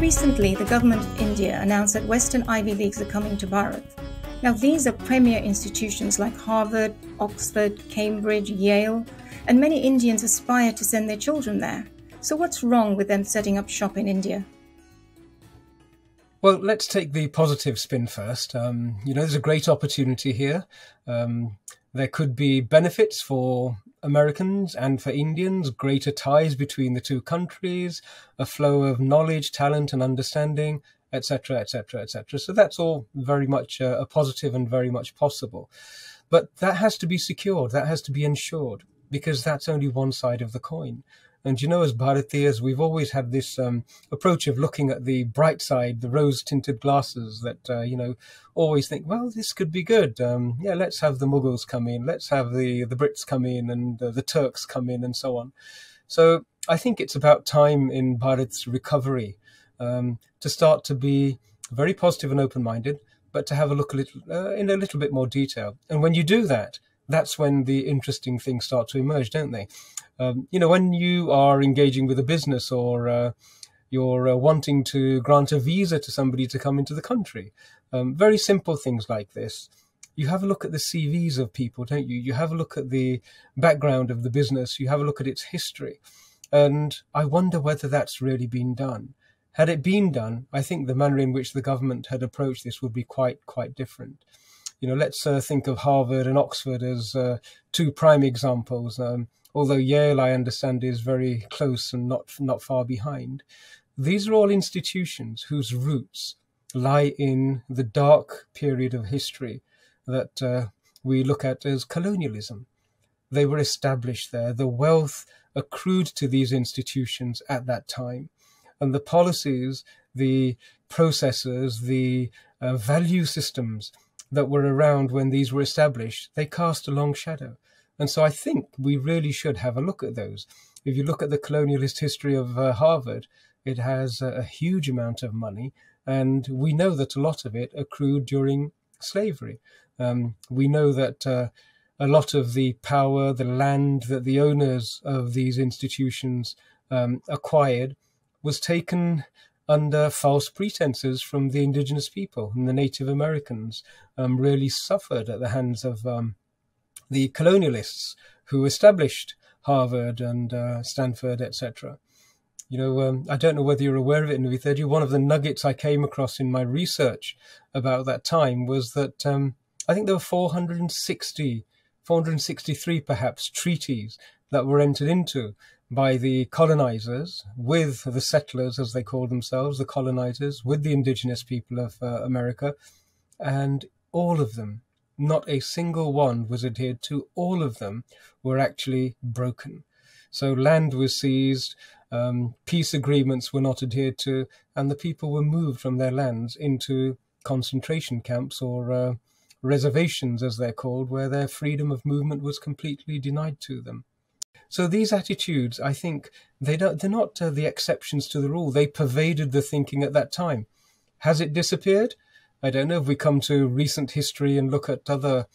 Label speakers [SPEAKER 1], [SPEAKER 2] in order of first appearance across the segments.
[SPEAKER 1] recently, the government of India announced that Western Ivy Leagues are coming to Bharat. Now, these are premier institutions like Harvard, Oxford, Cambridge, Yale, and many Indians aspire to send their children there. So what's wrong with them setting up shop in India?
[SPEAKER 2] Well, let's take the positive spin first. There's a great opportunity here. There could be benefits for Americans and for Indians, greater ties between the two countries, a flow of knowledge, talent and understanding, etc., etc., etc. So that's all very much a positive and very much possible. But that has to be secured, that has to be ensured, because that's only one side of the coin. And as Bharatiyas, we've always had this approach of looking at the bright side, the rose-tinted glasses that, always think, well, this could be good. Let's have the Mughals come in, let's have the Brits come in and the Turks come in and so on. So I think it's about time in Bharat's recovery to start to be very positive and open-minded, but to have a look in a little bit more detail. And when you do that, that's when the interesting things start to emerge, don't they? When you are engaging with a business or you're wanting to grant a visa to somebody to come into the country, very simple things like this. You have a look at the CVs of people, don't you? You have a look at the background of the business. You have a look at its history. And I wonder whether that's really been done. Had it been done, I think the manner in which the government had approached this would be quite different. Let's think of Harvard and Oxford as two prime examples. Although Yale, I understand, is very close and not far behind. These are all institutions whose roots lie in the dark period of history that we look at as colonialism. They were established there. The wealth accrued to these institutions at that time. And the policies, the processes, the value systems that were around when these were established, they cast a long shadow. And so I think we really should have a look at those. If you look at the colonialist history of Harvard, it has a huge amount of money, and we know that a lot of it accrued during slavery. We know that a lot of the power, the land that the owners of these institutions acquired was taken under false pretenses from the indigenous people, and the Native Americans really suffered at the hands of the colonialists who established Harvard and Stanford, etc. I don't know whether you're aware of it, Nuvitha. One of the nuggets I came across in my research about that time was that I think there were 463 perhaps treaties that were entered into by the colonizers with the settlers, as they called themselves, the colonizers, with the indigenous people of America, and all of them, not a single one was adhered to. All of them were actually broken. So land was seized, peace agreements were not adhered to, and the people were moved from their lands into concentration camps or reservations, as they're called, where their freedom of movement was completely denied to them. So these attitudes, I think, they're not the exceptions to the rule. They pervaded the thinking at that time. Has it disappeared? I don't know. If we come to recent history and look at other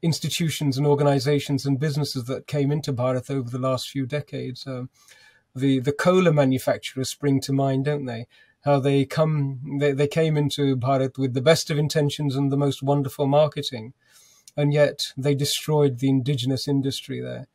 [SPEAKER 2] institutions and organizations and businesses that came into Bharat over the last few decades, the cola manufacturers spring to mind, don't they? How they came into Bharat with the best of intentions and the most wonderful marketing, and yet they destroyed the indigenous industry there.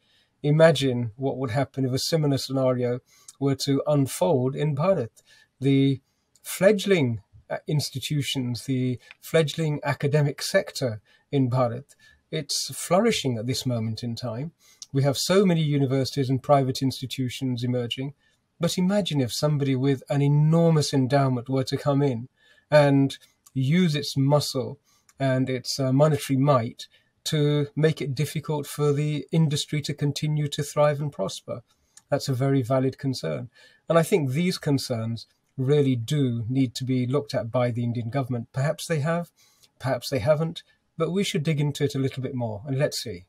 [SPEAKER 2] Imagine what would happen if a similar scenario were to unfold in Bharat. The fledgling institutions, the fledgling academic sector in Bharat, it's flourishing at this moment in time. We have so many universities and private institutions emerging. But imagine if somebody with an enormous endowment were to come in and use its muscle and its monetary might to make it difficult for the industry to continue to thrive and prosper. That's a very valid concern. And I think these concerns really do need to be looked at by the Indian government. Perhaps they have, perhaps they haven't, but we should dig into it a little bit more, and let's see.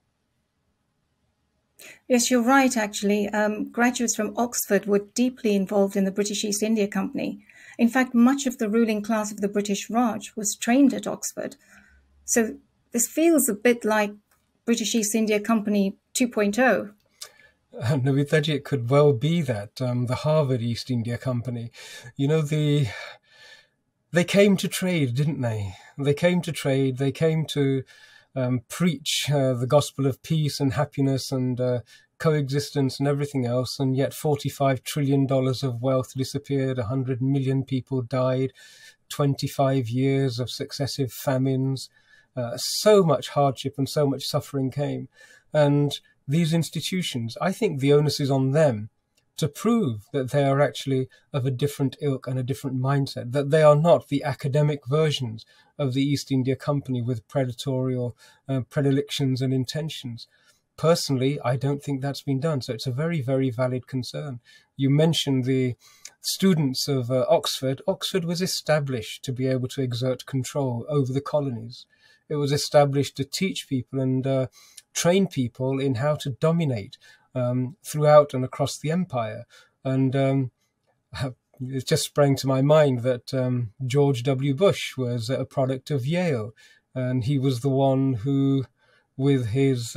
[SPEAKER 1] Yes, you're right, actually. Graduates from Oxford were deeply involved in the British East India Company. In fact, much of the ruling class of the British Raj was trained at Oxford. So this feels a bit like British East India Company 2.0.
[SPEAKER 2] Navitaji, it could well be that the Harvard East India Company, they came to trade, didn't they? They came to trade. They came to preach the gospel of peace and happiness and coexistence and everything else. And yet $45 trillion of wealth disappeared. 100 million people died. 25 years of successive famines. So much hardship and so much suffering came. And these institutions, I think the onus is on them to prove that they are actually of a different ilk and a different mindset, that they are not the academic versions of the East India Company with predatory predilections and intentions. Personally, I don't think that's been done. So it's a very, very valid concern. You mentioned the students of Oxford. Oxford was established to be able to exert control over the colonies. It was established to teach people and train people in how to dominate throughout and across the empire. And it just sprang to my mind that George W. Bush was a product of Yale, and he was the one who, with his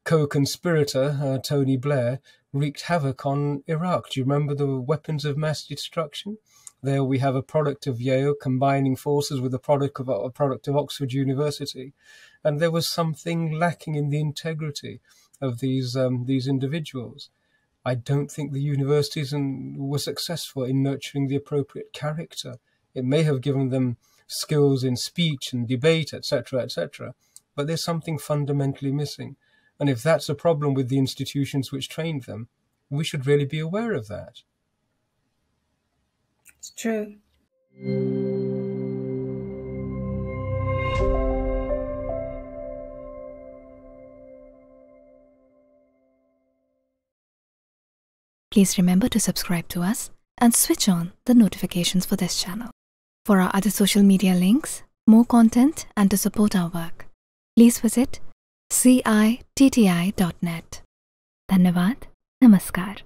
[SPEAKER 2] co-conspirator, Tony Blair, wreaked havoc on Iraq. Do you remember the weapons of mass destruction? There we have a product of Yale combining forces with a product of Oxford University. And there was something lacking in the integrity of these individuals. I don't think the universities were successful in nurturing the appropriate character. It may have given them skills in speech and debate, etc., but there's something fundamentally missing. And if that's a problem with the institutions which trained them, we should really be aware of that.
[SPEAKER 1] It's true.
[SPEAKER 3] Please remember to subscribe to us and switch on the notifications for this channel. For our other social media links, more content, and to support our work, please visit citti.net. Dhanyavad. Namaskar.